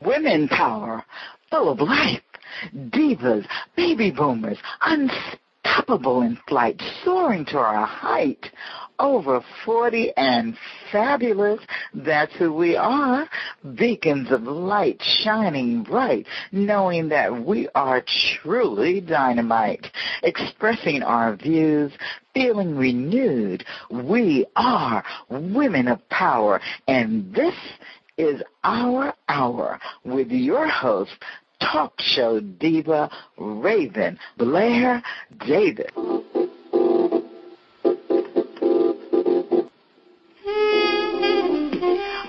Women power, full of life, divas, baby boomers, unstoppable in flight, soaring to our height, over 40 and fabulous. That's who we are, beacons of light shining bright, knowing that we are truly dynamite, expressing our views, feeling renewed. We are women of power, and this is our hour with your host, talk show diva Raven Blair Davis.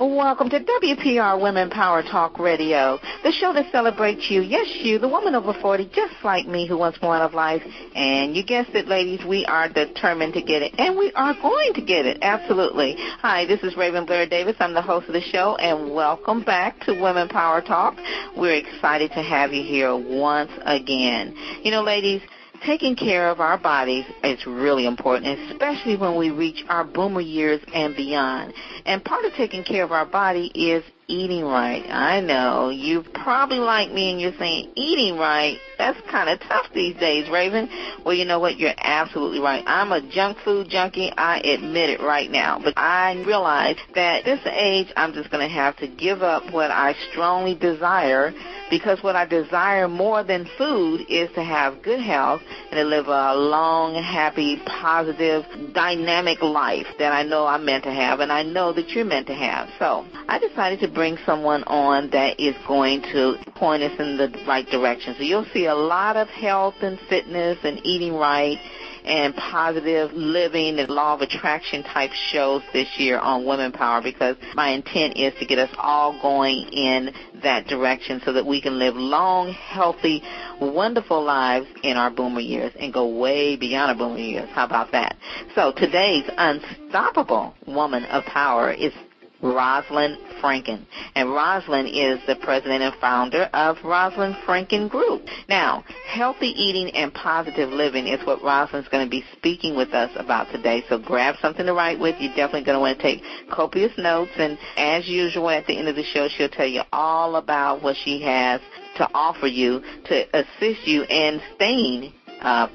Welcome to WPR Women Power Talk Radio, the show that celebrates you, yes, you, the woman over 40, just like me, who wants more out of life. And you guessed it, ladies, we are determined to get it, and we are going to get it, absolutely. Hi, this is Raven Blair Davis. I'm the host of the show, and welcome back to Women Power Talk. We're excited to have you here once again. You know, ladies, taking care of our bodies is really important, especially when we reach our boomer years and beyond. And part of taking care of our body is eating right. I know, you probably like me and you're saying, eating right, that's kind of tough these days, Raven. Well, you know what? You're absolutely right. I'm a junk food junkie. I admit it right now. But I realize that at this age, I'm just going to have to give up what I strongly desire, because what I desire more than food is to have good health and to live a long, happy, positive, dynamic life that I know I'm meant to have and I know that you're meant to have. So I decided to bring someone on that is going to point us in the right direction. So you'll see a lot of health and fitness and eating right and positive living and law of attraction type shows this year on Women Power, because my intent is to get us all going in that direction so that we can live long, healthy, wonderful lives in our boomer years and go way beyond our boomer years. How about that? So today's unstoppable woman of power is Roslyn Franken. And Roslyn is the president and founder of Roslyn Franken Group. Now, healthy eating and positive living is what Roslyn's going to be speaking with us about today. So grab something to write with. You're definitely going to want to take copious notes. And as usual, at the end of the show, she'll tell you all about what she has to offer you to assist you in staying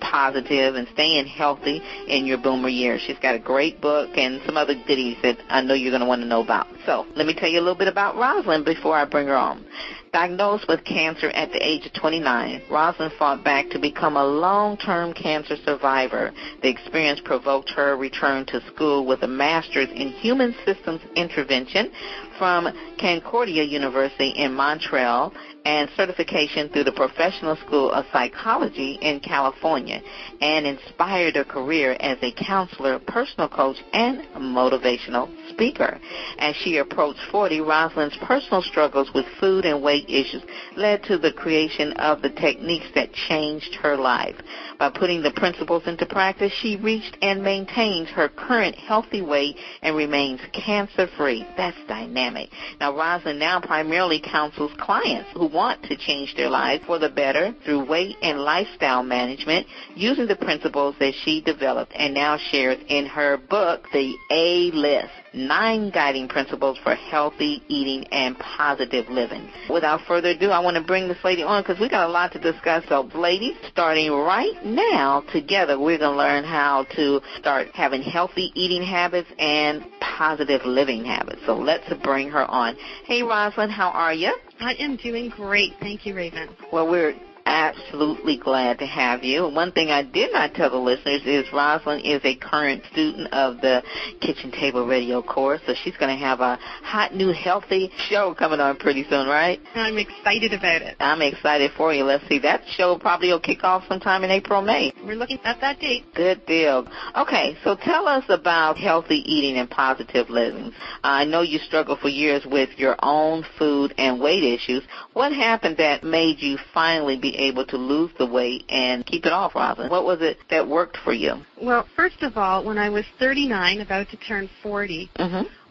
positive and staying healthy in your boomer years. She's got a great book and some other goodies that I know you're going to want to know about. So let me tell you a little bit about Roslyn before I bring her on. Diagnosed with cancer at the age of 29, Roslyn fought back to become a long-term cancer survivor. The experience provoked her return to school with a master's in human systems intervention from Concordia University in Montreal and certification through the Professional School of Psychology in California, and inspired her career as a counselor, personal coach, and motivational speaker. As she approached 40, Roslyn's personal struggles with food and weight issues led to the creation of the techniques that changed her life. By putting the principles into practice, she reached and maintains her current healthy weight and remains cancer-free. That's dynamic. Now, Roslyn now primarily counsels clients who want to change their lives for the better through weight and lifestyle management using the principles that she developed and now shares in her book, The A-List: 9 Guiding Principles for Healthy Eating and Positive Living. Without further ado, I want to bring this lady on because we got a lot to discuss. So, ladies, starting right now, together, we're going to learn how to start having healthy eating habits and positive living habits. So let's bring her on. Hey, Roslyn, how are you? I am doing great. Thank you, Raven. Well, we're absolutely glad to have you. One thing I did not tell the listeners is Roslyn is a current student of the Kitchen Table Radio course, so she's going to have a hot, new, healthy show coming on pretty soon, right? I'm excited about it. I'm excited for you. Let's see. That show probably will kick off sometime in April, May. We're looking at that date. Good deal. Okay, so tell us about healthy eating and positive living. I know you struggled for years with your own food and weight issues. What happened that made you finally be able to lose the weight and keep it off, Roslyn? What was it that worked for you? Well, first of all, when I was 39, about to turn 40,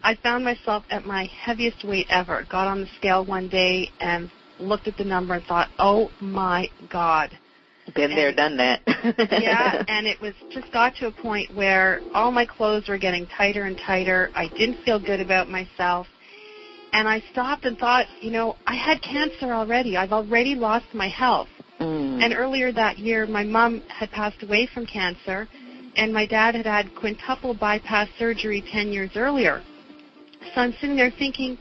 I found myself at my heaviest weight ever. Got on the scale one day and looked at the number and thought, oh, my God. Been there, done that. Yeah, and it was just got to a point where all my clothes were getting tighter and tighter. I didn't feel good about myself. And I stopped and thought, I had cancer already. I've already lost my health. And earlier that year, my mom had passed away from cancer, and my dad had had quintuple bypass surgery 10 years earlier. So I'm sitting there thinking,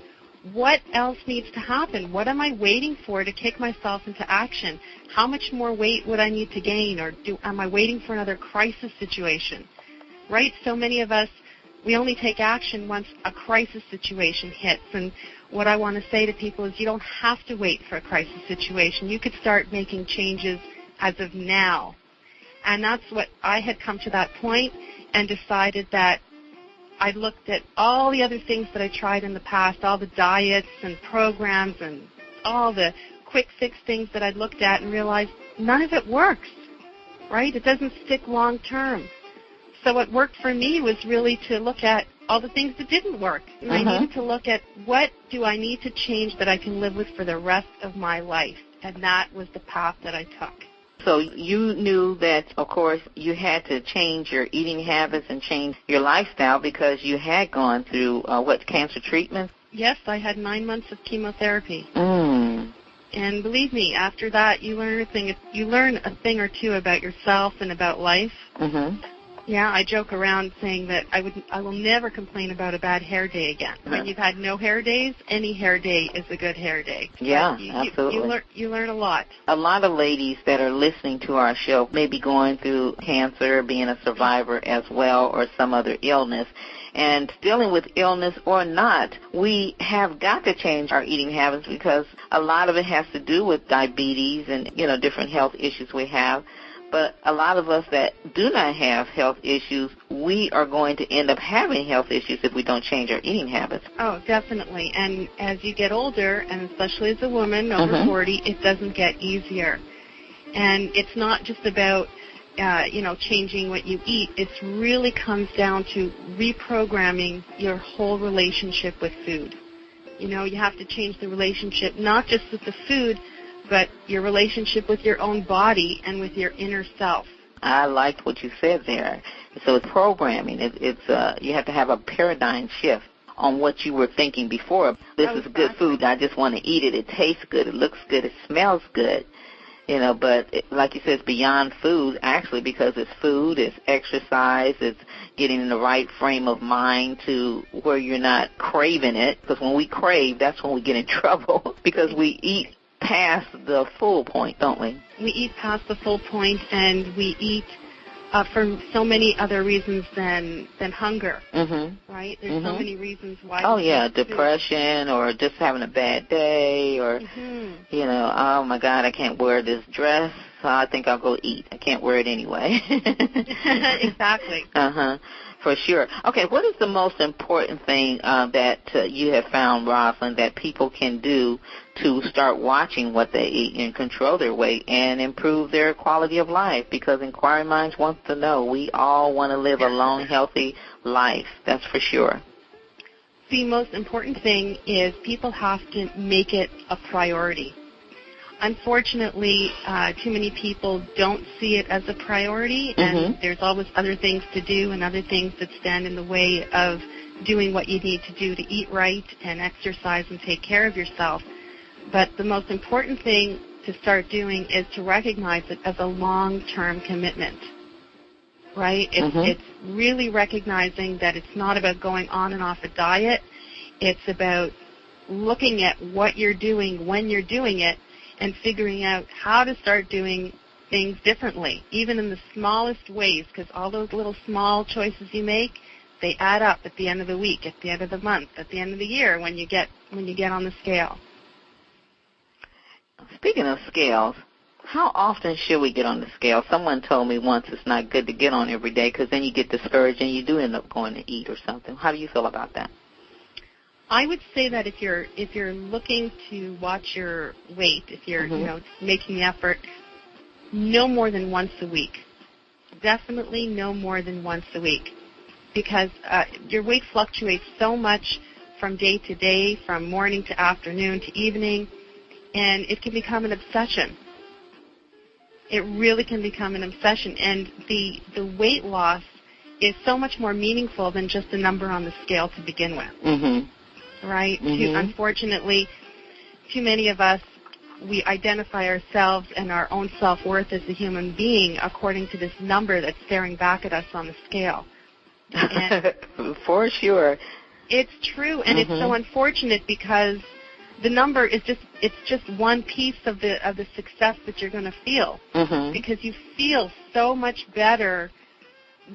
what else needs to happen? What am I waiting for to kick myself into action? How much more weight would I need to gain, or am I waiting for another crisis situation? Right? So many of us, we only take action once a crisis situation hits. And what I want to say to people is you don't have to wait for a crisis situation. You could start making changes as of now. And that's what I had come to that point and decided that I looked at all the other things that I tried in the past, all the diets and programs and all the quick fix things that I'd looked at, and realized none of it works, right? It doesn't stick long term. So what worked for me was really to look at all the things that didn't work. And I needed to look at what do I need to change that I can live with for the rest of my life. And that was the path that I took. So you knew that, of course, you had to change your eating habits and change your lifestyle because you had gone through, cancer treatment? Yes, I had 9 months of chemotherapy. And believe me, after that, you learn a thing or two about yourself and about life. Yeah, I joke around saying that I will never complain about a bad hair day again. When you've had no hair days, any hair day is a good hair day. Yeah, absolutely. You learn a lot. A lot of ladies that are listening to our show may be going through cancer, being a survivor as well, or some other illness. And dealing with illness or not, we have got to change our eating habits because a lot of it has to do with diabetes and, different health issues we have. But a lot of us that do not have health issues, we are going to end up having health issues if we don't change our eating habits. Oh, definitely. And as you get older, and especially as a woman over 40, it doesn't get easier. And it's not just about, changing what you eat. It really comes down to reprogramming your whole relationship with food. You have to change the relationship not just with the food, but your relationship with your own body and with your inner self. I liked what you said there. So it's programming. It's you have to have a paradigm shift on what you were thinking before. This is good food. I just want to eat it. It tastes good. It looks good. It smells good. But like you said, it's beyond food, actually, because it's food, it's exercise, it's getting in the right frame of mind to where you're not craving it. Because when we crave, that's when we get in trouble because we eat past the full point, don't we? We eat past the full point, and we eat for so many other reasons than hunger, right? There's so many reasons why. Oh, yeah, depression or just having a bad day or, oh, my God, I can't wear this dress, so I think I'll go eat. I can't wear it anyway. Exactly. For sure. Okay, what is the most important thing that you have found, Roslyn, that people can do to start watching what they eat and control their weight and improve their quality of life? Because inquiring minds want to know. We all want to live a long, healthy life. That's for sure. The most important thing is people have to make it a priority. Unfortunately, too many people don't see it as a priority, and there's always other things to do and other things that stand in the way of doing what you need to do to eat right and exercise and take care of yourself. But the most important thing to start doing is to recognize it as a long-term commitment, right? It's really recognizing that it's not about going on and off a diet. It's about looking at what you're doing when you're doing it and figuring out how to start doing things differently, even in the smallest ways, because all those little small choices you make, they add up at the end of the week, at the end of the month, at the end of the year when you get on the scale. Speaking of scales, how often should we get on the scale? Someone told me once it's not good to get on every day because then you get discouraged and you do end up going to eat or something. How do you feel about that? I would say that if you're looking to watch your weight, if you're making the effort, no more than once a week. Definitely no more than once a week, because your weight fluctuates so much from day to day, from morning to afternoon to evening, and it can become an obsession. It really can become an obsession, and the weight loss is so much more meaningful than just a number on the scale to begin with. right? Unfortunately, too many of us, we identify ourselves and our own self-worth as a human being according to this number that's staring back at us on the scale. And for sure. It's true, and it's so unfortunate because the number is just one piece of the success that you're going to feel, because you feel so much better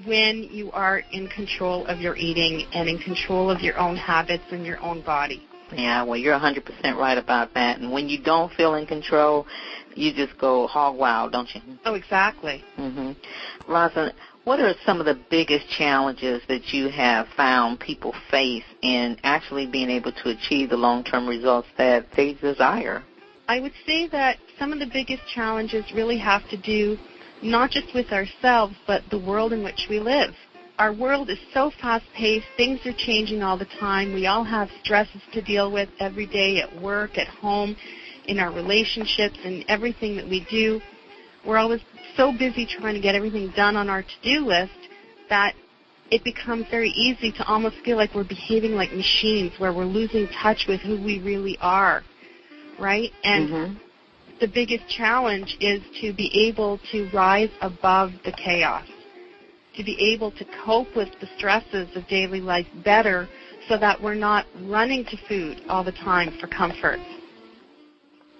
when you are in control of your eating and in control of your own habits and your own body. Yeah, well, you're 100% right about that. And when you don't feel in control, you just go hog wild, don't you? Oh, exactly. Roslyn, what are some of the biggest challenges that you have found people face in actually being able to achieve the long-term results that they desire? I would say that some of the biggest challenges really have to do not just with ourselves, but the world in which we live. Our world is so fast-paced. Things are changing all the time. We all have stresses to deal with every day at work, at home, in our relationships, and everything that we do. We're always so busy trying to get everything done on our to-do list that it becomes very easy to almost feel like we're behaving like machines, where we're losing touch with who we really are, right? And the biggest challenge is to be able to rise above the chaos, to be able to cope with the stresses of daily life better so that we're not running to food all the time for comfort,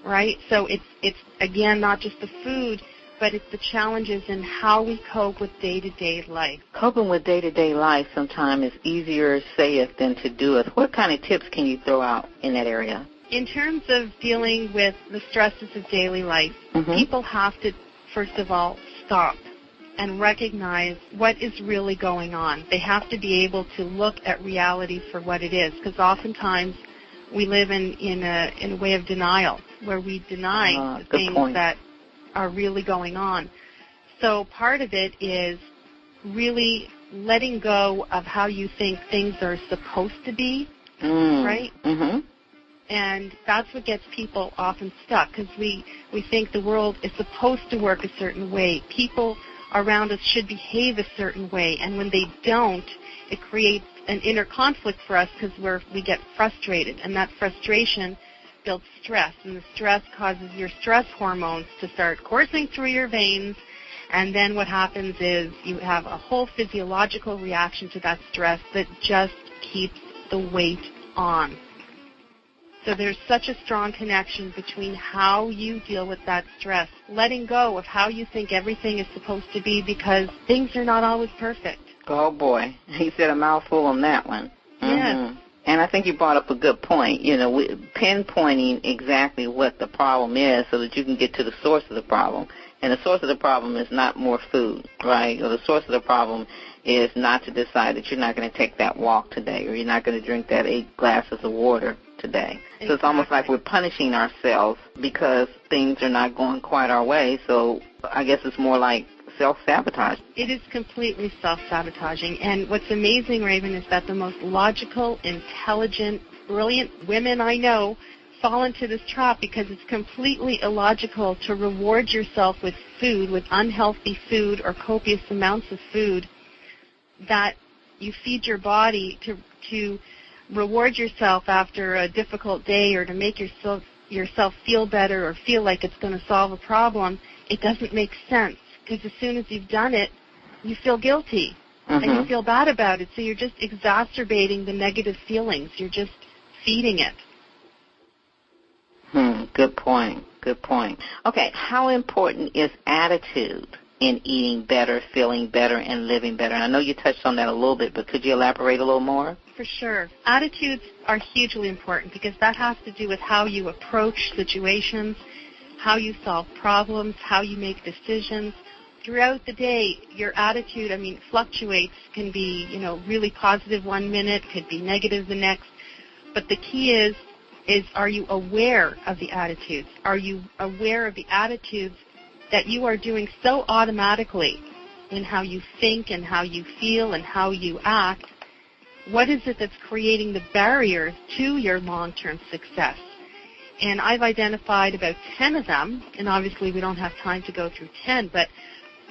right? So it's again, not just the food, but it's the challenges in how we cope with day-to-day life. Coping with day-to-day life sometimes is easier said than to do it. What kind of tips can you throw out in that area? In terms of dealing with the stresses of daily life, people have to, first of all, stop and recognize what is really going on. They have to be able to look at reality for what it is, because oftentimes we live in a way of denial, where we deny the things that are really going on. So part of it is really letting go of how you think things are supposed to be, right? And that's what gets people often stuck, because we think the world is supposed to work a certain way. People around us should behave a certain way, and when they don't, it creates an inner conflict for us because we get frustrated, and that frustration builds stress, and the stress causes your stress hormones to start coursing through your veins, and then what happens is you have a whole physiological reaction to that stress that just keeps the weight on. So there's such a strong connection between how you deal with that stress, letting go of how you think everything is supposed to be, because things are not always perfect. Oh, boy. He said a mouthful on that one. Yes. And I think you brought up a good point, pinpointing exactly what the problem is so that you can get to the source of the problem. And the source of the problem is not more food, right? Or the source of the problem is not to decide that you're not going to take that walk today, or you're not going to drink that 8 glasses of water today. Exactly. So it's almost like we're punishing ourselves because things are not going quite our way. So I guess it's more like self-sabotage. It is completely self-sabotaging. And what's amazing, Raven, is that the most logical, intelligent, brilliant women I know fall into this trap, because it's completely illogical to reward yourself with food, with unhealthy food or copious amounts of food that you feed your body to reward yourself after a difficult day, or to make yourself feel better or feel like it's going to solve a problem. It doesn't make sense, because as soon as you've done it, you feel guilty and you feel bad about it. So you're just exacerbating the negative feelings. You're just feeding it. Good point. Good point. Okay, how important is attitude in eating better, feeling better, and living better? And I know you touched on that a little bit, but could you elaborate a little more? For sure. Attitudes are hugely important, because that has to do with how you approach situations, how you solve problems, how you make decisions. Throughout the day, your attitude, fluctuates, can be, really positive one minute, could be negative the next. But the key is are you aware of the attitudes? Are you aware of the attitudes that you are doing so automatically in how you think and how you feel and how you act? What is it that's creating the barriers to your long-term success? And I've identified about 10 of them, and obviously we don't have time to go through 10, but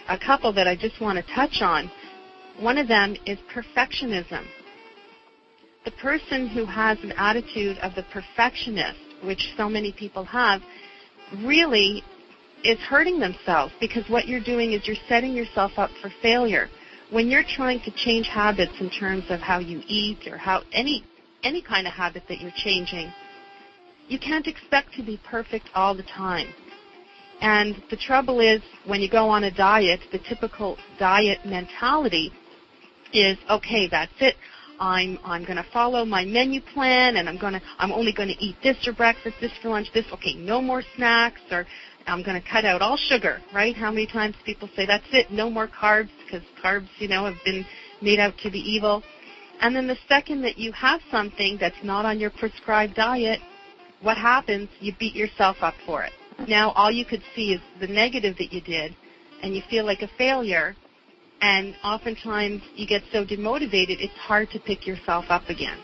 a couple that I just want to touch on. One of them is perfectionism. the person who has an attitude of the perfectionist, which so many people have, really is hurting themselves, because what you're doing is you're setting yourself up for failure. When you're trying to change habits in terms of how you eat or how any kind of habit that you're changing, you can't expect to be perfect all the time. And the trouble is, when you go on a diet, the typical diet mentality is, okay, that's it. I'm going to follow my menu plan, and I'm only going to eat this for breakfast, this for lunch, this. Okay, no more snacks, or I'm going to cut out all sugar. Right? How many times people say that's it, no more carbs, because carbs, have been made out to be evil. And then the second that you have something that's not on your prescribed diet, what happens? You beat yourself up for it. Now all you could see is the negative that you did, and you feel like a failure. And oftentimes you get so demotivated, it's hard to pick yourself up again.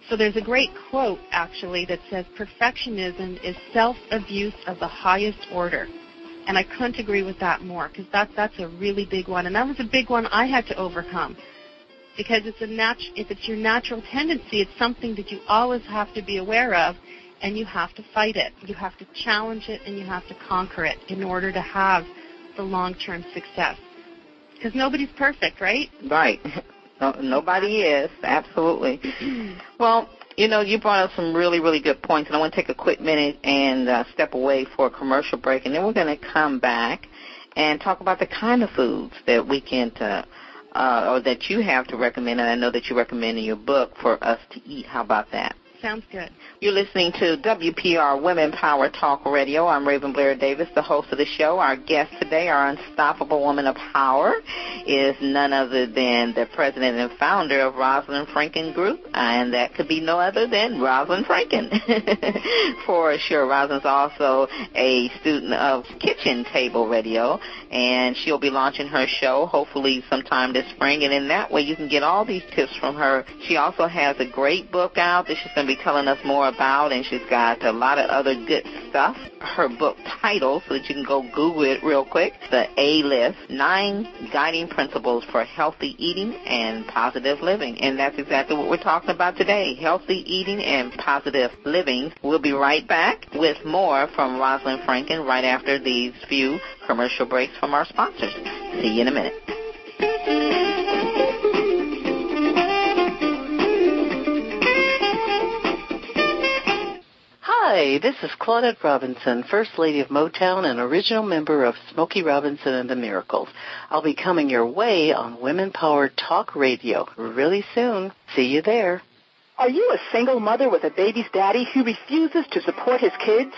So there's a great quote, actually, that says, perfectionism is self-abuse of the highest order. And I couldn't agree with that more, because that's a really big one. And that was a big one I had to overcome, because if it's your natural tendency, it's something that you always have to be aware of, and you have to fight it. You have to challenge it, and you have to conquer it in order to have the long-term success. Because nobody's perfect, right? Right. No, nobody is. Absolutely. Well, you brought up some really, really good points, and I want to take a quick minute and step away for a commercial break, and then we're going to come back and talk about the kind of foods that we can, or that you have to recommend, and I know that you recommend in your book for us to eat. How about that? Sounds good. You're listening to WPR Women Power Talk Radio. I'm Raven Blair Davis, the host of the show. Our guest today, our unstoppable woman of power, is none other than the president and founder of Roslyn Franken Group, and that could be no other than Roslyn Franken. For sure, Roslyn's also a student of Kitchen Table Radio, and she'll be launching her show hopefully sometime this spring, and in that way you can get all these tips from her. She also has a great book out that she's going to be telling us more about, and she's got a lot of other good stuff. Her book title, so that you can go Google it real quick, The A-List, 9 Guiding Principles for Healthy Eating and Positive Living. And that's exactly what we're talking about today, healthy eating and positive living. We'll be right back with more from Roslyn Franken right after these few commercial breaks from our sponsors. See you in a minute. Hi, this is Claudette Robinson, First Lady of Motown and original member of Smokey Robinson and the Miracles. I'll be coming your way on Women Power Talk Radio really soon. See you there. Are you a single mother with a baby's daddy who refuses to support his kids?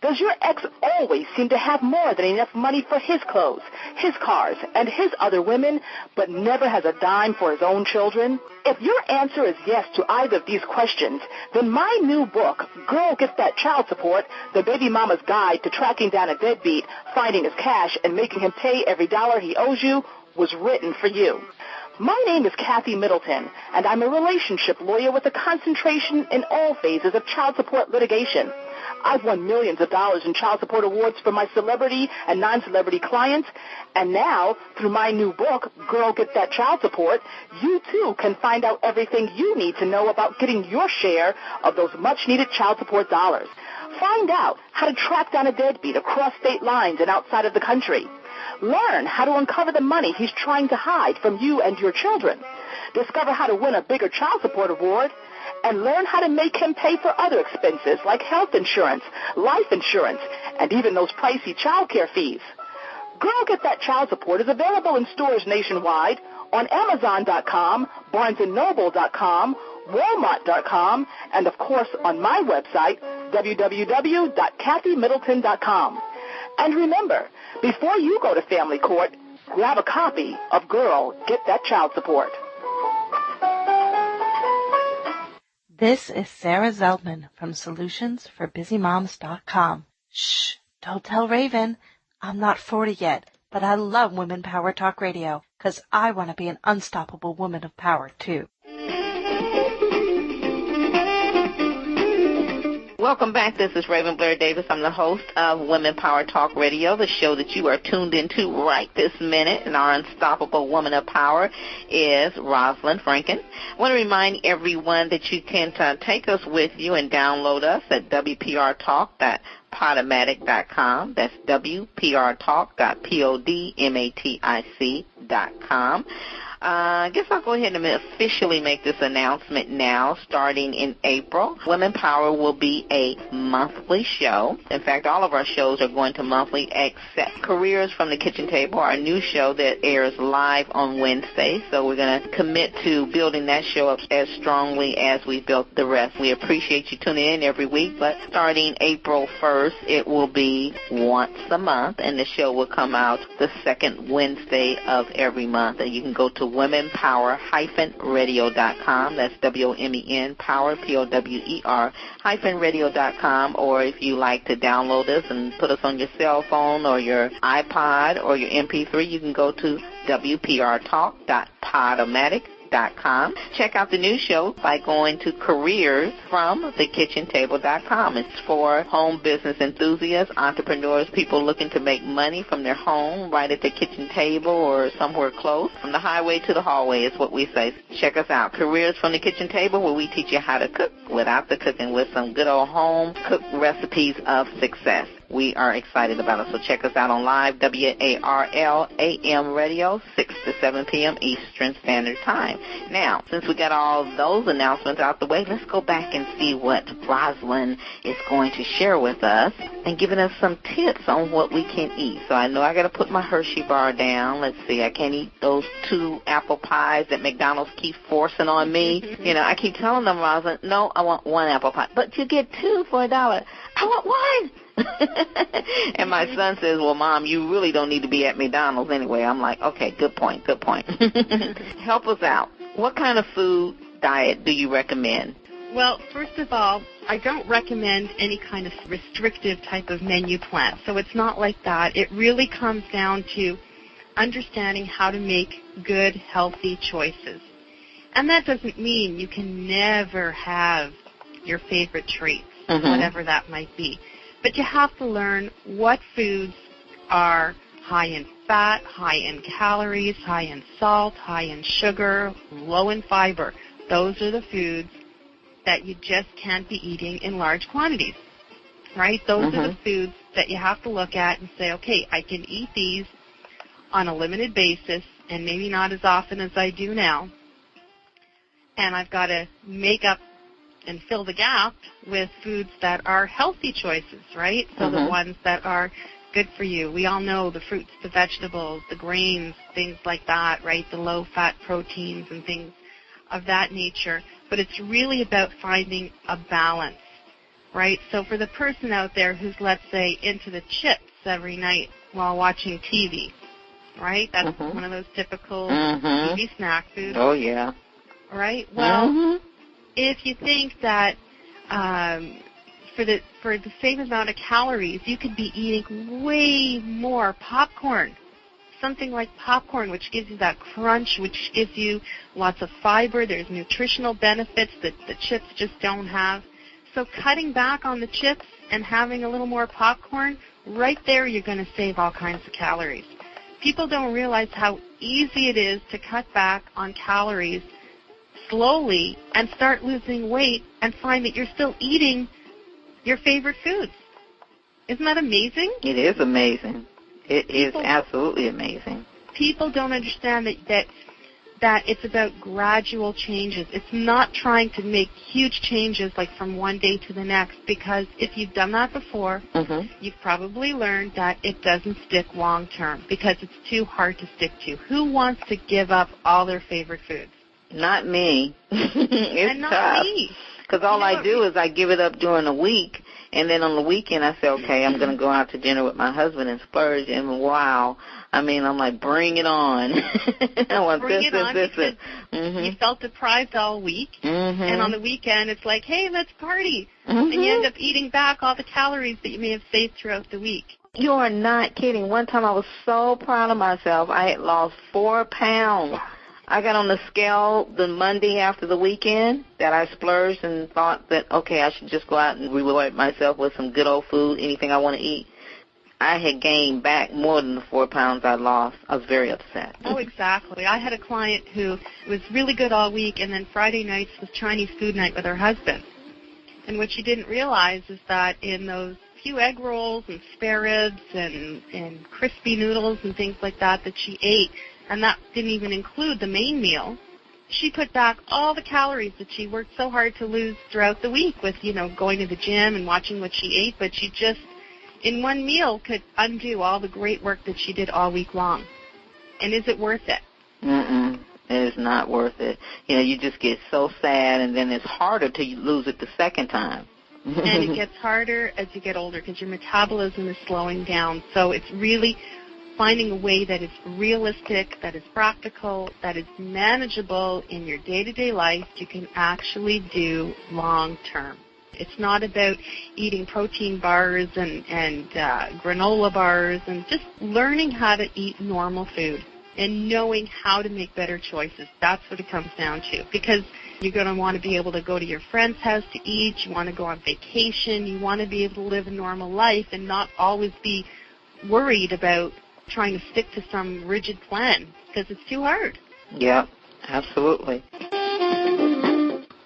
Does your ex always seem to have more than enough money for his clothes, his cars, and his other women, but never has a dime for his own children? If your answer is yes to either of these questions, then my new book, Girl Gets That Child Support, The Baby Mama's Guide to Tracking Down a Deadbeat, Finding His Cash, and Making Him Pay Every Dollar He Owes You, was written for you. My name is Kathy Middleton, and I'm a relationship lawyer with a concentration in all phases of child support litigation. I've won millions of dollars in child support awards for my celebrity and non-celebrity clients, and now, through my new book, Girl Get That Child Support, you too can find out everything you need to know about getting your share of those much-needed child support dollars. Find out how to track down a deadbeat across state lines and outside of the country. Learn how to uncover the money he's trying to hide from you and your children. Discover how to win a bigger child support award, and learn how to make him pay for other expenses like health insurance, life insurance, and even those pricey child care fees. Girl Get That Child Support is available in stores nationwide, on Amazon.com, BarnesandNoble.com, Walmart.com, and of course on my website, www.kathymiddleton.com. And remember, before you go to family court, grab a copy of Girl Get That Child Support. This is Sarah Zeldman from SolutionsForBusyMoms.com. Shh, don't tell Raven. I'm not 40 yet, but I love Women Power Talk Radio because I want to be an unstoppable woman of power, too. Welcome back. This is Raven Blair Davis. I'm the host of Women Power Talk Radio, the show that you are tuned into right this minute. And our unstoppable woman of power is Roslyn Franken. I want to remind everyone that you can take us with you and download us at WPRTalk.podomatic.com. That's WPRTalk.podomatic.com. I guess I'll go ahead and officially make this announcement now. Starting in April, Women Power will be a monthly show. In fact, all of our shows are going to monthly except Careers from the Kitchen Table, our new show that airs live on Wednesday. So we're going to commit to building that show up as strongly as we built the rest. We appreciate you tuning in every week, but starting April 1st, it will be once a month, and the show will come out the second Wednesday of every month. And you can go to womenpower-radio.com. That's WOMEN Power, POWER, -radio.com. Or if you like to download us and put us on your cell phone or your iPod or your MP3, you can go to WPRTalk.podomatic.com. Check out the new show by going to careersfromthekitchentable.com. It's for home business enthusiasts, entrepreneurs, people looking to make money from their home right at the kitchen table or somewhere close. From the highway to the hallway is what we say. Check us out. Careers from the Kitchen Table, where we teach you how to cook without the cooking with some good old home cooked recipes of success. We are excited about it, so check us out on live, WARL AM radio, 6 to 7 p.m. Eastern Standard Time. Now, since we got all those announcements out the way, let's go back and see what Roslyn is going to share with us and giving us some tips on what we can eat. So I know I got to put my Hershey bar down. Let's see, I can't eat those 2 apple pies that McDonald's keeps forcing on me. You know, I keep telling them, Roslyn, no, I want 1 apple pie. But you get 2 for $1. I want 1. And my son says, well, Mom, you really don't need to be at McDonald's anyway. I'm like, okay, good point. Help us out. What kind of food diet do you recommend? Well, first of all, I don't recommend any kind of restrictive type of menu plan. So it's not like that. It really comes down to understanding how to make good, healthy choices. And that doesn't mean you can never have your favorite treats, whatever that might be. But you have to learn what foods are high in fat, high in calories, high in salt, high in sugar, low in fiber. Those are the foods that you just can't be eating in large quantities, right? Those are the foods that you have to look at and say, okay, I can eat these on a limited basis and maybe not as often as I do now. And I've got to make up and fill the gap with foods that are healthy choices, right? So the ones that are good for you. We all know the fruits, the vegetables, the grains, things like that, right? The low-fat proteins and things of that nature. But it's really about finding a balance, right? So for the person out there who's, let's say, into the chips every night while watching TV, right? That's one of those typical TV snack foods. Oh, yeah. Right? Well, if you think that for the same amount of calories, you could be eating way more popcorn. Something like popcorn, which gives you that crunch, which gives you lots of fiber. There's nutritional benefits that the chips just don't have. So cutting back on the chips and having a little more popcorn, right there you're going to save all kinds of calories. People don't realize how easy it is to cut back on calories slowly and start losing weight and find that you're still eating your favorite foods. Isn't that amazing? It is amazing. It is absolutely amazing. People don't understand that it's about gradual changes. It's not trying to make huge changes like from one day to the next, because if you've done that before, you've probably learned that it doesn't stick long term because it's too hard to stick to. Who wants to give up all their favorite foods? Not me. It's and not tough. me. Because all I do is I give it up during the week, and then on the weekend I say, okay, I'm going to go out to dinner with my husband and splurge, and wow. I mean, I'm like, bring it on. I want bring this. You felt deprived all week, and on the weekend it's like, hey, let's party. And you end up eating back all the calories that you may have saved throughout the week. You are not kidding. One time I was so proud of myself. I had lost 4 pounds. I got on the scale the Monday after the weekend that I splurged and thought that, okay, I should just go out and reward myself with some good old food, anything I want to eat. I had gained back more than the 4 pounds I lost. I was very upset. Oh, exactly. I had a client who was really good all week, and then Friday nights was Chinese food night with her husband. And what she didn't realize is that in those few egg rolls and spare ribs and crispy noodles and things like that she ate, and that didn't even include the main meal, she put back all the calories that she worked so hard to lose throughout the week with, going to the gym and watching what she ate, but she just, in one meal, could undo all the great work that she did all week long. And is it worth it? Mm-mm. It is not worth it. You just get so sad, and then it's harder to lose it the second time. And it gets harder as you get older because your metabolism is slowing down. So it's really finding a way that is realistic, that is practical, that is manageable in your day-to-day life you can actually do long-term. It's not about eating protein bars and granola bars, and just learning how to eat normal food and knowing how to make better choices. That's what it comes down to, because you're going to want to be able to go to your friend's house to eat. You want to go on vacation. You want to be able to live a normal life and not always be worried about trying to stick to some rigid plan because it's too hard. Yeah, absolutely.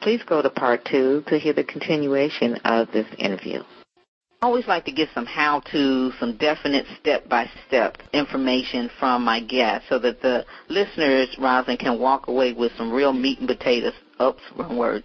Please go to part 2 to hear the continuation of this interview. I always like to get some how-to, some definite step-by-step information from my guests so that the listeners, Roslyn, can walk away with some real meat and potatoes. Oops, wrong word.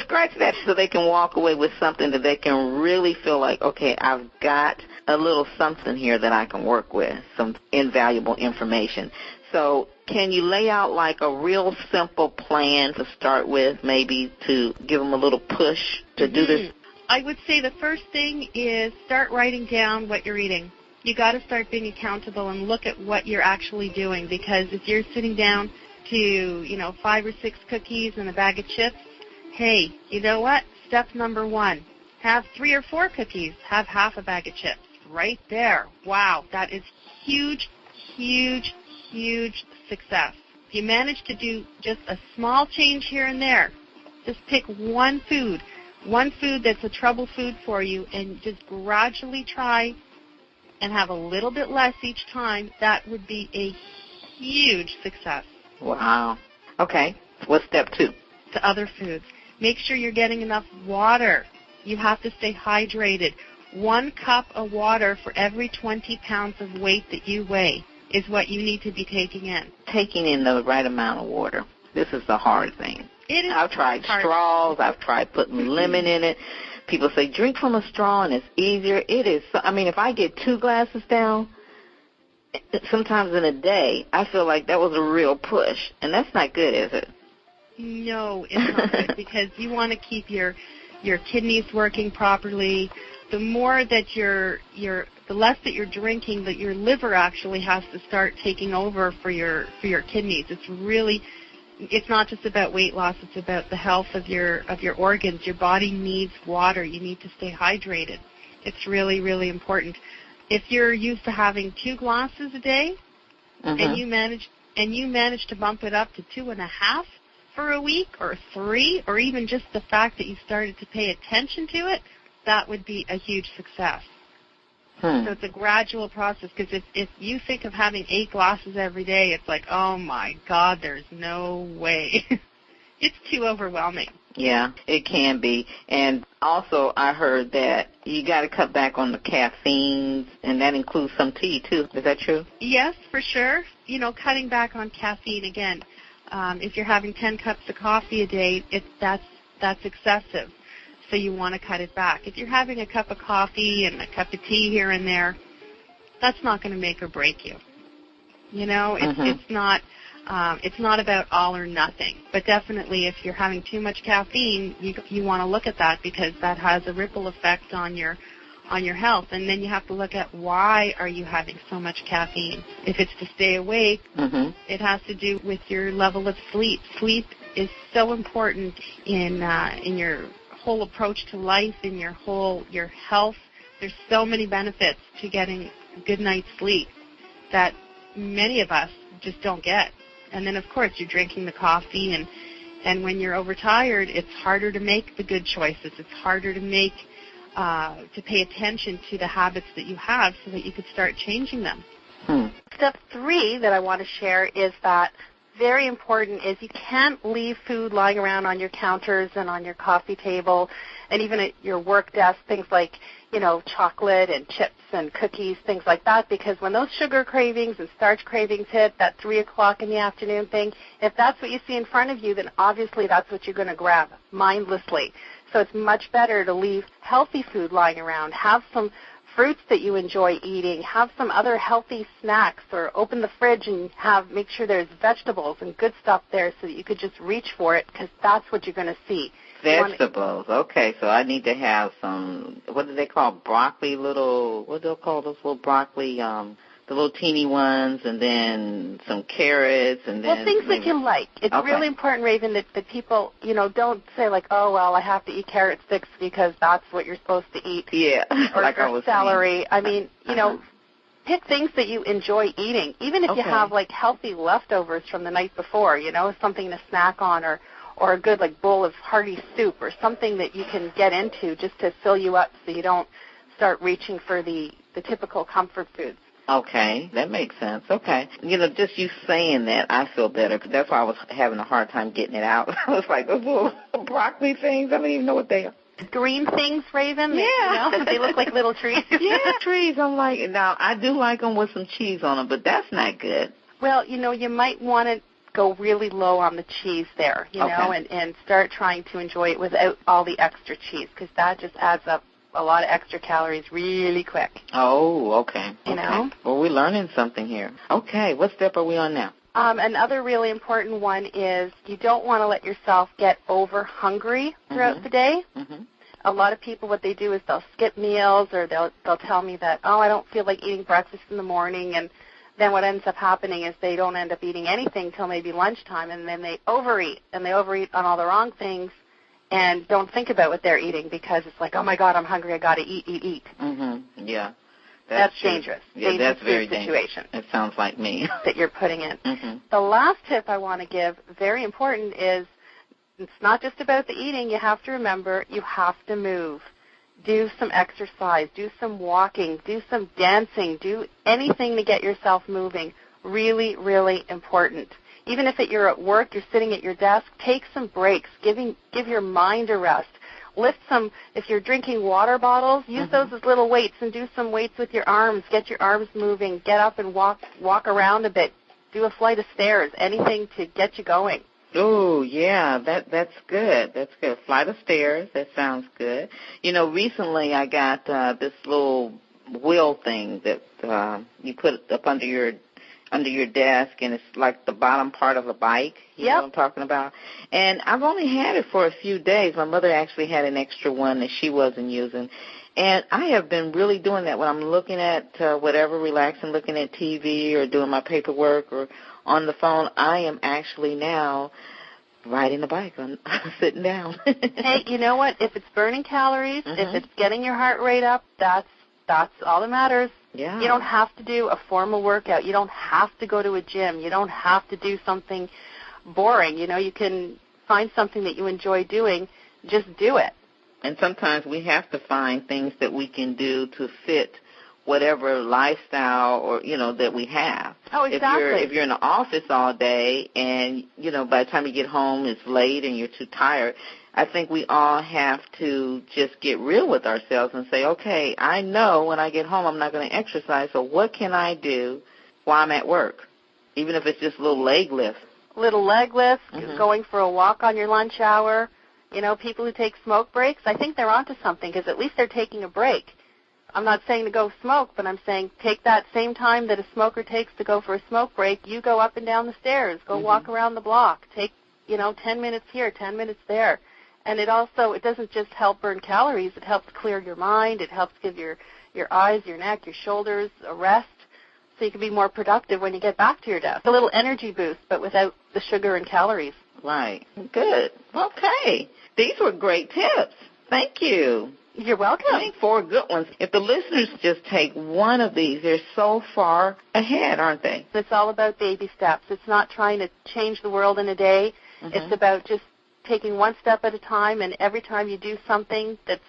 Scratch that, so they can walk away with something that they can really feel like, okay, I've got a little something here that I can work with, some invaluable information. So can you lay out like a real simple plan to start with, maybe to give them a little push to do this? I would say the first thing is start writing down what you're eating. You got to start being accountable and look at what you're actually doing, because if you're sitting down to, 5 or 6 cookies and a bag of chips, hey, you know what? Step number 1, have 3 or 4 cookies, have half a bag of chips. Right there. Wow, that is huge, huge, huge success. If you manage to do just a small change here and there, just pick one food that's a trouble food for you, and just gradually try and have a little bit less each time, that would be a huge success. Wow. Okay. What's step 2? To other foods. Make sure you're getting enough water. You have to stay hydrated. 1 cup of water for every 20 pounds of weight that you weigh is what you need to be taking in. Taking in the right amount of water. This is the hard thing. It is. I've tried straws. I've tried putting lemon in it. People say, drink from a straw and it's easier. It is. I mean, if I get 2 glasses down, sometimes in a day, I feel like that was a real push. And that's not good, is it? No, it's not good, because you want to keep your kidneys working properly. The more that the less that you're drinking, that your liver actually has to start taking over for your kidneys. It's not just about weight loss, it's about the health of your organs. Your body needs water. You need to stay hydrated. It's really, really important. If you're used to having 2 glasses a day, and you manage to bump it up to 2.5 for a week, or 3, or even just the fact that you started to pay attention to it, that would be a huge success. So it's a gradual process, because if you think of having 8 glasses every day, it's like, oh my God, there's no way. It's too overwhelming. Yeah, it can be. And also I heard that you got to cut back on the caffeine, and that includes some tea too. Is that true? Yes, for sure. Cutting back on caffeine, again, if you're having 10 cups of coffee a day, that's excessive. So you want to cut it back. If you're having a cup of coffee and a cup of tea here and there, that's not going to make or break you. It's not about all or nothing. But definitely, if you're having too much caffeine, you want to look at that, because that has a ripple effect on your health. And then you have to look at, why are you having so much caffeine? If it's to stay awake, it has to do with your level of sleep. Sleep is so important in your whole approach to life, in your health. There's so many benefits to getting a good night's sleep that many of us just don't get. And then, of course, you're drinking the coffee, and when you're overtired, it's harder to make the good choices. It's harder to make, to pay attention to the habits that you have so that you could start changing them. Step 3 that I want to share is that very important is you can't leave food lying around on your counters and on your coffee table and even at your work desk, things like, chocolate and chips and cookies, things like that, because when those sugar cravings and starch cravings hit, that 3 o'clock in the afternoon thing, if that's what you see in front of you, then obviously that's what you're going to grab mindlessly. So it's much better to leave healthy food lying around. Have some fruits that you enjoy eating. Have some other healthy snacks, or open the fridge and make sure there's vegetables and good stuff there so that you could just reach for it, because that's what you're going to see. Vegetables. Okay, so I need to have some, what do they call broccoli, what do they call those little broccoli, the little teeny ones, and then some carrots, and then... Well, things that you like. It's really important, Raven, that people, don't say like, oh, well, I have to eat carrot sticks because that's what you're supposed to eat. Yeah. Or, like or celery. I mean, pick things that you enjoy eating, even if you have like healthy leftovers from the night before, something to snack on, or a good like bowl of hearty soup, or something that you can get into just to fill you up so you don't start reaching for the typical comfort foods. Okay, that makes sense. Okay. Just you saying that, I feel better, because that's why I was having a hard time getting it out. I was like, those little broccoli things, I don't even know what they are. Green things, Raven? Yeah. They look like little trees. Yeah, trees. I'm like, now, I do like them with some cheese on them, but that's not good. Well, you might want to go really low on the cheese there, and start trying to enjoy it without all the extra cheese, because that just adds up a lot of extra calories really quick. Oh, okay. You know? Well, we're learning something here. Okay, what step are we on now? Another really important one is you don't want to let yourself get over hungry throughout the day. Mm-hmm. A lot of people, what they do is they'll skip meals, or they'll tell me that, I don't feel like eating breakfast in the morning, and then what ends up happening is they don't end up eating anything till maybe lunchtime, and then they overeat, and they overeat on all the wrong things and don't think about what they're eating, because it's like, oh, my God, I'm hungry, I got to eat. Mm-hmm. Yeah. That's dangerous. Yeah, dangerous that's very situation. Dangerous. It sounds like me. That you're putting in. Mm-hmm. The last tip I want to give, very important, is it's not just about the eating. You have to remember you have to move. Do some exercise. Do some walking. Do some dancing. Do anything to get yourself moving. Really, really important. Even if you're at work, you're sitting at your desk, take some breaks. Give your mind a rest. Lift some, if you're drinking water bottles, use those as little weights, and do some weights with your arms. Get your arms moving. Get up and walk around a bit. Do a flight of stairs. Anything to get you going. Oh, yeah, that's good. That's good. Flight of stairs, that sounds good. Recently I got this little wheel thing that you put up under your desk, and it's like the bottom part of a bike. You know what I'm talking about? And I've only had it for a few days. My mother actually had an extra one that she wasn't using. And I have been really doing that when I'm looking at whatever, relaxing, looking at TV or doing my paperwork or on the phone. I am actually now riding the bike. I'm sitting down. Hey, you know what? If it's burning calories, if it's getting your heart rate up, that's all that matters. Yeah. You don't have to do a formal workout. You don't have to go to a gym. You don't have to do something boring. You can find something that you enjoy doing. Just do it. And sometimes we have to find things that we can do to fit whatever lifestyle or, that we have. Oh, exactly. If you're in the office all day and, by the time you get home it's late and you're too tired, I think we all have to just get real with ourselves and say, okay, I know when I get home I'm not going to exercise, so what can I do while I'm at work? Even if it's just a little leg lift. Going for a walk on your lunch hour. People who take smoke breaks, I think they're onto something, because at least they're taking a break. I'm not saying to go smoke, but I'm saying take that same time that a smoker takes to go for a smoke break. You go up and down the stairs. Go walk around the block. Take, 10 minutes here, 10 minutes there. And it doesn't just help burn calories. It helps clear your mind. It helps give your eyes, your neck, your shoulders a rest, so you can be more productive when you get back to your desk. A little energy boost, but without the sugar and calories. Right. Good. Okay. These were great tips. Thank you. You're welcome. I think 4 good ones. If the listeners just take one of these, they're so far ahead, aren't they? It's all about baby steps. It's not trying to change the world in a day. Mm-hmm. It's about just taking one step at a time, and every time you do something that's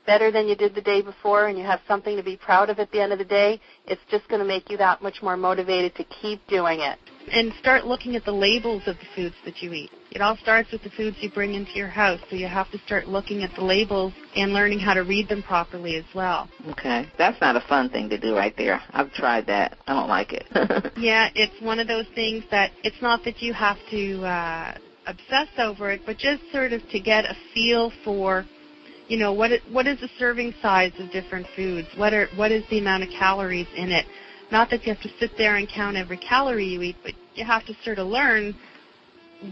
better than you did the day before and you have something to be proud of at the end of the day, it's just going to make you that much more motivated to keep doing it. And start looking at the labels of the foods that you eat. It all starts with the foods you bring into your house, so you have to start looking at the labels and learning how to read them properly as well. Okay. That's not a fun thing to do right there. I've tried that. I don't like it. Yeah, it's one of those things that it's not that you have to obsess over it, but just sort of to get a feel for, you know, what is the serving size of different foods? What is the amount of calories in it? Not that you have to sit there and count every calorie you eat, but you have to sort of learn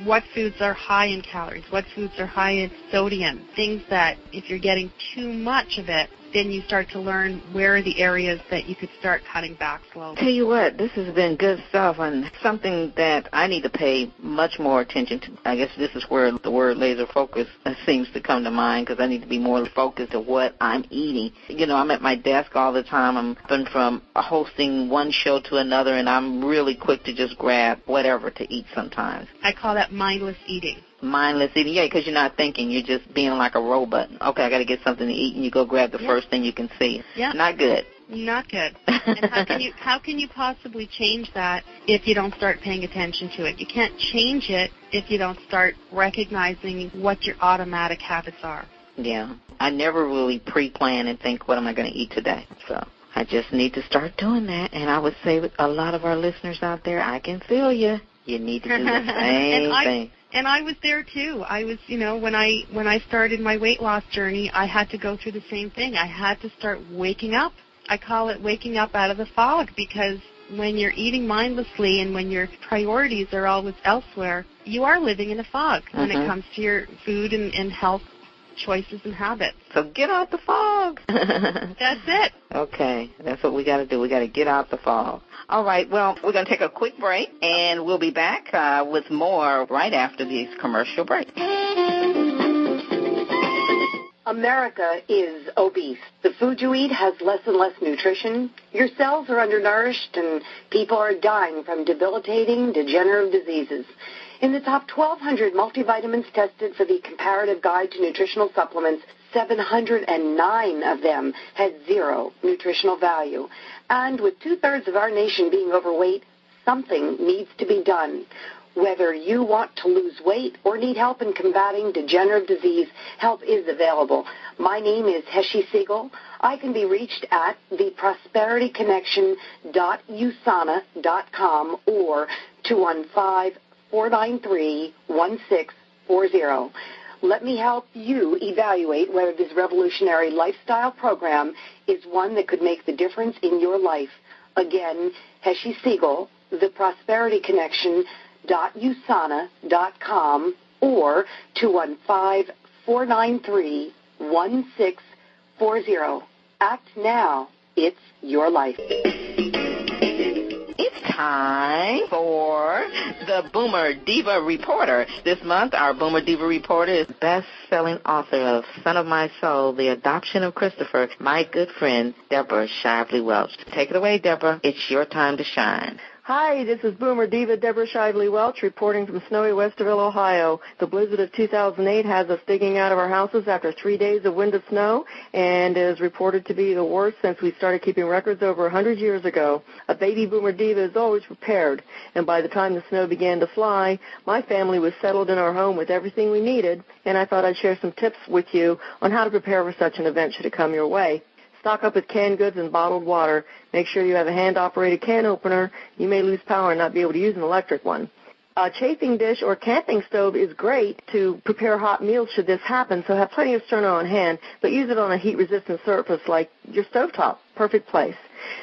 what foods are high in calories, what foods are high in sodium, things that if you're getting too much of it, then you start to learn where are the areas that you could start cutting back slowly. Tell you what, this has been good stuff and something that I need to pay much more attention to. I guess this is where the word laser focus seems to come to mind, because I need to be more focused on what I'm eating. You know, I'm at my desk all the time. I'm been from hosting one show to another, and I'm really quick to just grab whatever to eat sometimes. I call that mindless eating. Mindless eating, yeah, because you're not thinking. You're just being like a robot. Okay, I got to get something to eat, and you go grab the first thing you can see. Yeah. Not good. Not good. And how can you possibly change that if you don't start paying attention to it? You can't change it if you don't start recognizing what your automatic habits are. Yeah. I never really pre-plan and think, what am I going to eat today? So I just need to start doing that. And I would say with a lot of our listeners out there, I can feel you. You need to do the same thing. And I was there too. I was, you know, when I started my weight loss journey, I had to go through the same thing. I had to start waking up. I call it waking up out of the fog, because when you're eating mindlessly and when your priorities are always elsewhere, you are living in a fog when it comes to your food and health choices and habits. So get out the fog. That's it. Okay, that's what we got to do. We got to get out the fog. All right, well, we're going to take a quick break, and we'll be back with more right after this commercial break. America is obese. The food you eat has less and less nutrition. Your cells are undernourished, and people are dying from debilitating degenerative diseases. In the top 1,200 multivitamins tested for the Comparative Guide to Nutritional Supplements, 709 of them had zero nutritional value. And with 2/3 of our nation being overweight, something needs to be done. Whether you want to lose weight or need help in combating degenerative disease, help is available. My name is Heshi Siegel. I can be reached at theprosperityconnection.usana.com or 215-493-1640. Let me help you evaluate whether this revolutionary lifestyle program is one that could make the difference in your life. Again, Heshi Siegel, theprosperityconnection.usana.com or 215-493-1640. Act now. It's your life. It's time for the Boomer Diva Reporter. This month, our Boomer Diva Reporter is best-selling author of Son of My Soul, The Adoption of Christopher, my good friend, Deborah Shively Welch. Take it away, Deborah. It's your time to shine. Hi, this is Boomer Diva Deborah Shively Welch reporting from snowy Westerville, Ohio. The blizzard of 2008 has us digging out of our houses after 3 days of wind and snow and is reported to be the worst since we started keeping records over 100 years ago. A baby Boomer Diva is always prepared, and by the time the snow began to fly, my family was settled in our home with everything we needed, and I thought I'd share some tips with you on how to prepare for such an event should it come your way. Stock up with canned goods and bottled water. Make sure you have a hand-operated can opener. You may lose power and not be able to use an electric one. A chafing dish or camping stove is great to prepare hot meals should this happen, so have plenty of sterno on hand, but use it on a heat-resistant surface like your stovetop. Perfect place.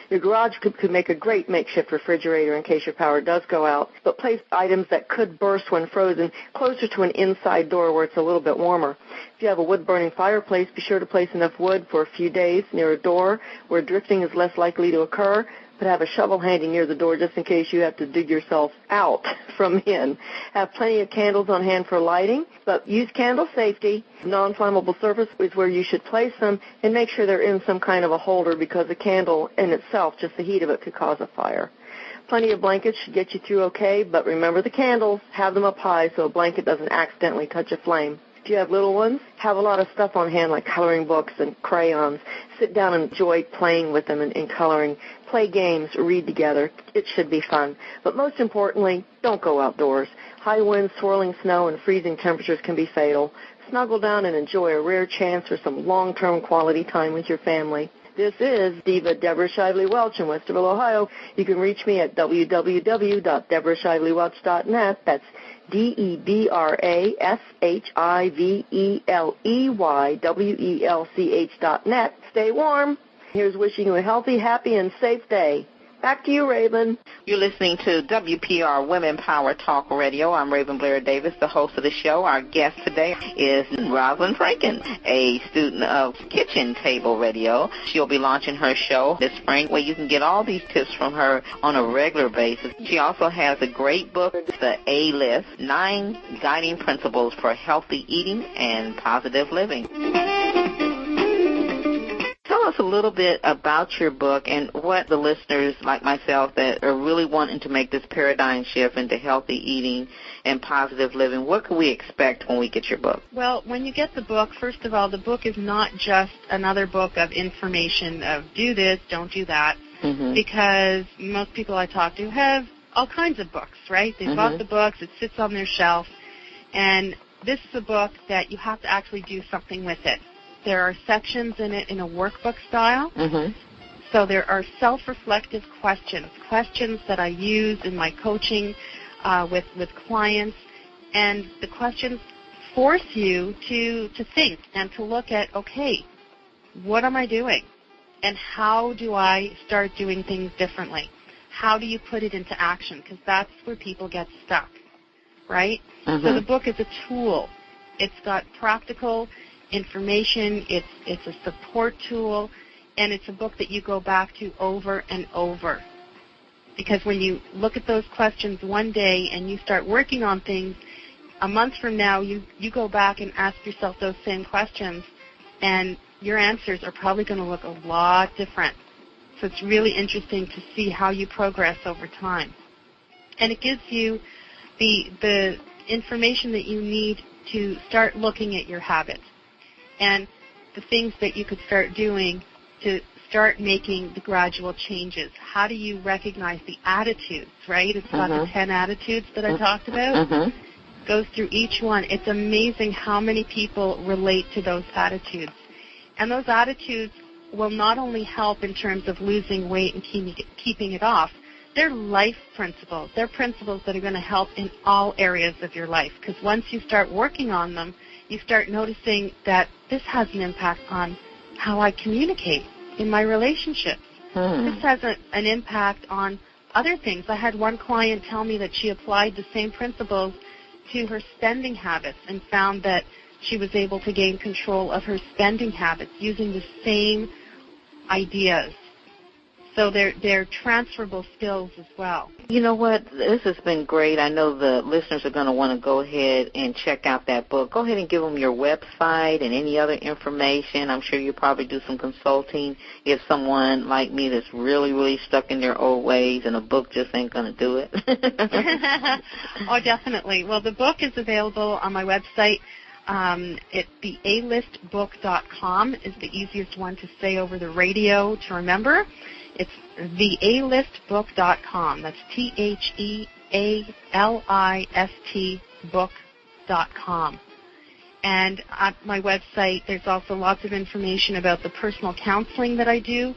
Your garage could make a great makeshift refrigerator in case your power does go out, but place items that could burst when frozen closer to an inside door where it's a little bit warmer. If you have a wood-burning fireplace, be sure to place enough wood for a few days near a door where drifting is less likely to occur. but have a shovel handy near the door just in case you have to dig yourself out from in. Have plenty of candles on hand for lighting, but use candle safety. Non-flammable surface is where you should place them, and make sure they're in some kind of a holder because the candle in itself, just the heat of it, could cause a fire. Plenty of blankets should get you through okay, but remember the candles. Have them up high so a blanket doesn't accidentally touch a flame. If you have little ones, have a lot of stuff on hand like coloring books and crayons. Sit down and enjoy playing with them and coloring. Play games, read together. It should be fun. But most importantly, don't go outdoors. High winds, swirling snow, and freezing temperatures can be fatal. Snuggle down and enjoy a rare chance for some long-term quality time with your family. This is Diva Deborah Shively Welch in Westerville, Ohio. You can reach me at www.deborahshiveleywelch.net. That's DebraShiveleywelch.net. Stay warm. Here's wishing you a healthy, happy, and safe day. Back to you, Raven. You're listening to WPR Women Power Talk Radio. I'm Raven Blair Davis, the host of the show. Our guest today is Roslyn Franken, a student of Kitchen Table Radio. She'll be launching her show this spring where you can get all these tips from her on a regular basis. She also has a great book, The A-List, 9 Guiding Principles for Healthy Eating and Positive Living. Tell us a little bit about your book and what the listeners like myself that are really wanting to make this paradigm shift into healthy eating and positive living, what can we expect when we get your book? Well, when you get the book, first of all, the book is not just another book of information of do this, don't do that, because most people I talk to have all kinds of books, right? They bought the books, it sits on their shelf, and this is a book that you have to actually do something with it. There are sections in it in a workbook style. So there are self-reflective questions that I use in my coaching with clients. And the questions force you to think and to look at, okay, what am I doing? And how do I start doing things differently? How do you put it into action? Because that's where people get stuck, right? So the book is a tool. It's got practical information, it's a support tool, and it's a book that you go back to over and over. Because when you look at those questions one day and you start working on things, a month from now you go back and ask yourself those same questions, and your answers are probably going to look a lot different. So it's really interesting to see how you progress over time. And it gives you the information that you need to start looking at your habits and the things that you could start doing to start making the gradual changes. How do you recognize the attitudes, right? It's got the 10 attitudes that I talked about. Goes through each one. It's amazing how many people relate to those attitudes. And those attitudes will not only help in terms of losing weight and keeping it off, they're life principles. They're principles that are going to help in all areas of your life. Because once you start working on them, you start noticing that this has an impact on how I communicate in my relationships. This has an impact on other things. I had one client tell me that she applied the same principles to her spending habits and found that she was able to gain control of her spending habits using the same ideas. So they're transferable skills as well. You know what? This has been great. I know the listeners are going to want to go ahead and check out that book. Go ahead and give them your website and any other information. I'm sure you'll probably do some consulting if someone like me that's really, really stuck in their old ways and a book just ain't going to do it. Oh, definitely. Well, the book is available on my website. It's the alistbook.com is the easiest one to say over the radio to remember. It's thealistbook.com. That's TheALIST book.com. And at my website, there's also lots of information about the personal counseling that I do.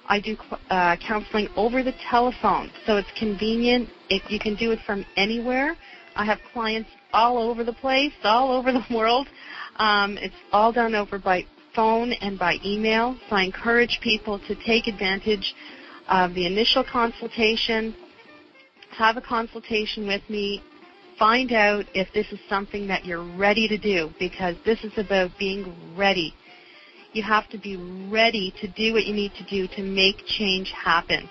I do counseling over the telephone, so it's convenient. You can do it from anywhere. I have clients all over the place, all over the world. It's all done over by phone and by email. So I encourage people to take advantage of the initial consultation, have a consultation with me, find out if this is something that you're ready to do, because this is about being ready. You have to be ready to do what you need to do to make change happen.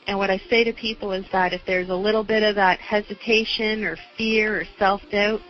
And what I say to people is that if there's a little bit of that hesitation or fear or self-doubt,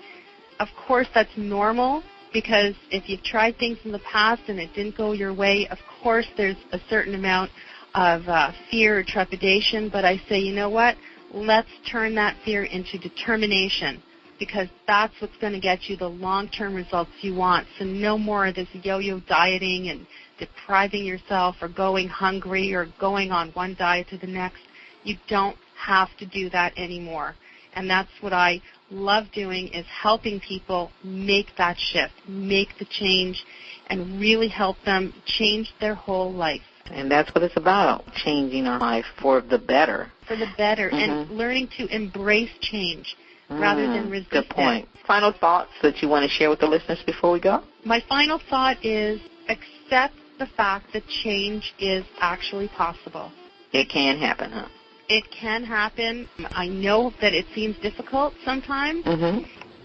of course that's normal, because if you've tried things in the past and it didn't go your way, of course there's a certain amount of fear or trepidation. But I say, you know what? Let's turn that fear into determination, because that's what's going to get you the long-term results you want. So no more of this yo-yo dieting and depriving yourself or going hungry or going on one diet to the next. You don't have to do that anymore. And that's what I love doing, is helping people make that shift, make the change, and really help them change their whole life. And that's what it's about, changing our life for the better. For the better, and learning to embrace change rather than resist Good point. Final thoughts that you want to share with the listeners before we go? My final thought is accept the fact that change is actually possible. It can happen, huh? It can happen. I know that it seems difficult sometimes,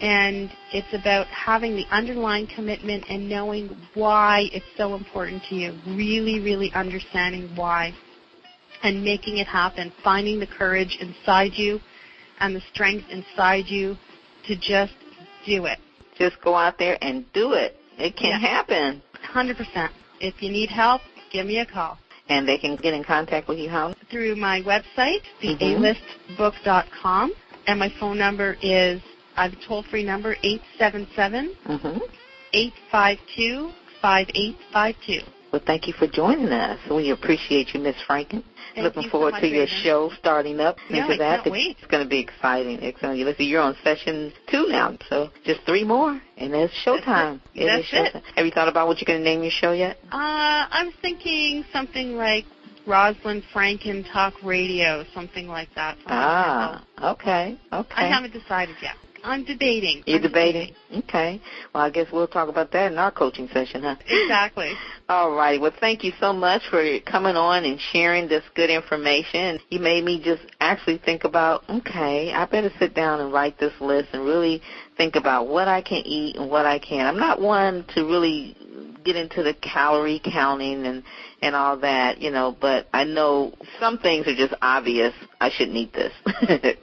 and it's about having the underlying commitment and knowing why it's so important to you, really, really understanding why, and making it happen, finding the courage inside you and the strength inside you to just do it. Just go out there and do it. It can happen. 100%. If you need help, give me a call. And they can get in contact with you how? Through my website, thealistbook.com, and my phone number is, I have a toll-free number, 877-852-5852. Well, thank you for joining us. We appreciate you, Ms. Franken. Looking forward to your show starting up. I can't wait. It's going to be exciting. Listen, you're on session 2 now, so just 3 more, and it's showtime. That's it. Have you thought about what you're going to name your show yet? I was thinking something like Roslyn Franken Talk Radio, something like that. Okay. I haven't decided yet. I'm debating. You're debating? Okay. Well, I guess we'll talk about that in our coaching session, huh? Exactly. All righty. Well, thank you so much for coming on and sharing this good information. You made me just actually think about, okay, I better sit down and write this list and really think about what I can eat and what I can't. I'm not one to really get into the calorie counting and all that, but I know some things are just obvious. I shouldn't eat this.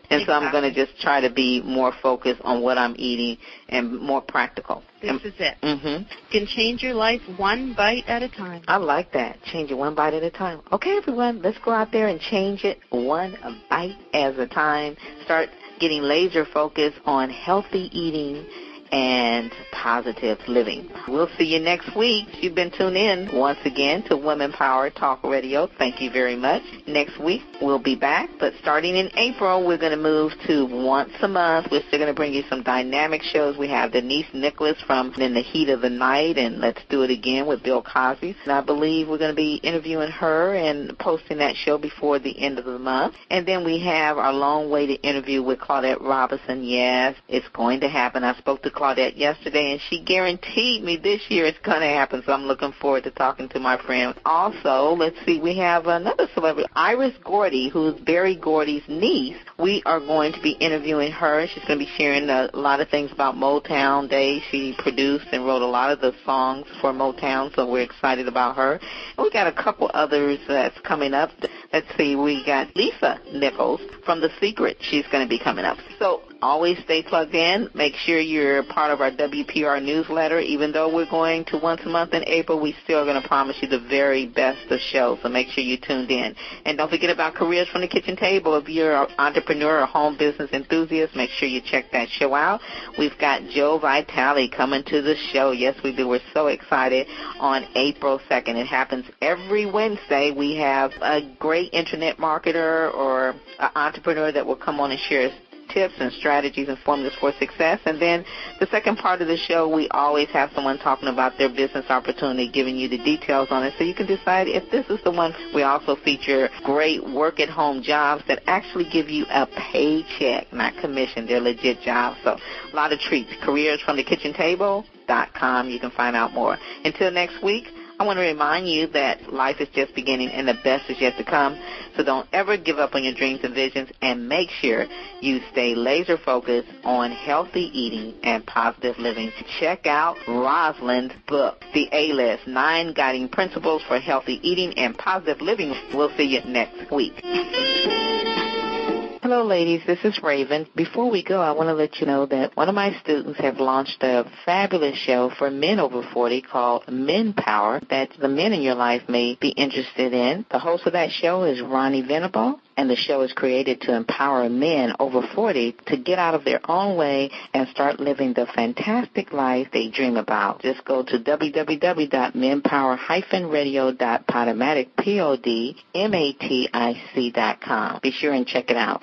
And so I'm going to just try to be more focused on what I'm eating and more practical. This is it. You can change your life one bite at a time. I like that. Change it one bite at a time. Okay, everyone, let's go out there and change it one bite at a time. Start getting laser focused on healthy eating and positive living. We'll see you next week. You've been tuned in once again to Women Power Talk Radio. Thank you very much. Next week we'll be back, but starting in April we're going to move to once a month. We're still going to bring you some dynamic shows. We have Denise Nicholas from In the Heat of the Night and Let's Do It Again with Bill Cosby. And I believe we're going to be interviewing her and posting that show before the end of the month. And then we have our long-awaited interview with Claudette Robinson. Yes, it's going to happen. I spoke to Claudette yesterday, and she guaranteed me this year it's going to happen, so I'm looking forward to talking to my friend. Also, let's see, we have another celebrity, Iris Gordy, who's Barry Gordy's niece. We are going to be interviewing her. She's going to be sharing a lot of things about Motown Day. She produced and wrote a lot of the songs for Motown, so we're excited about her. And we got a couple others that's coming up. Let's see, we got Lisa Nichols from The Secret. She's going to be coming up. So always stay plugged in. Make sure you're part of our WPR newsletter. Even though we're going to once a month in April, we still are going to promise you the very best of shows, so make sure you're tuned in. And don't forget about Careers from the Kitchen Table. If you're an entrepreneur or home business enthusiast, make sure you check that show out. We've got Joe Vitale coming to the show. Yes, we do. We're so excited on April 2nd. It happens every Wednesday. We have a great internet marketer or an entrepreneur that will come on and share tips and strategies and formulas for success. And then the second part of the show, we always have someone talking about their business opportunity, giving you the details on it so you can decide if this is the one. We also feature great work-at-home jobs that actually give you a paycheck, not commission. They're legit jobs. So a lot of treats. CareersFromTheKitchenTable.com. You can find out more. Until next week, I want to remind you that life is just beginning and the best is yet to come. So don't ever give up on your dreams and visions, and make sure you stay laser focused on healthy eating and positive living. Check out Roslyn's book, The A-List, 9 Guiding Principles for Healthy Eating and Positive Living. We'll see you next week. Hello, ladies. This is Raven. Before we go, I want to let you know that one of my students have launched a fabulous show for men over 40 called Men Power that the men in your life may be interested in. The host of that show is Ronnie Venable, and the show is created to empower men over 40 to get out of their own way and start living the fantastic life they dream about. Just go to www.menpower-radio.podomatic.com. Be sure and check it out.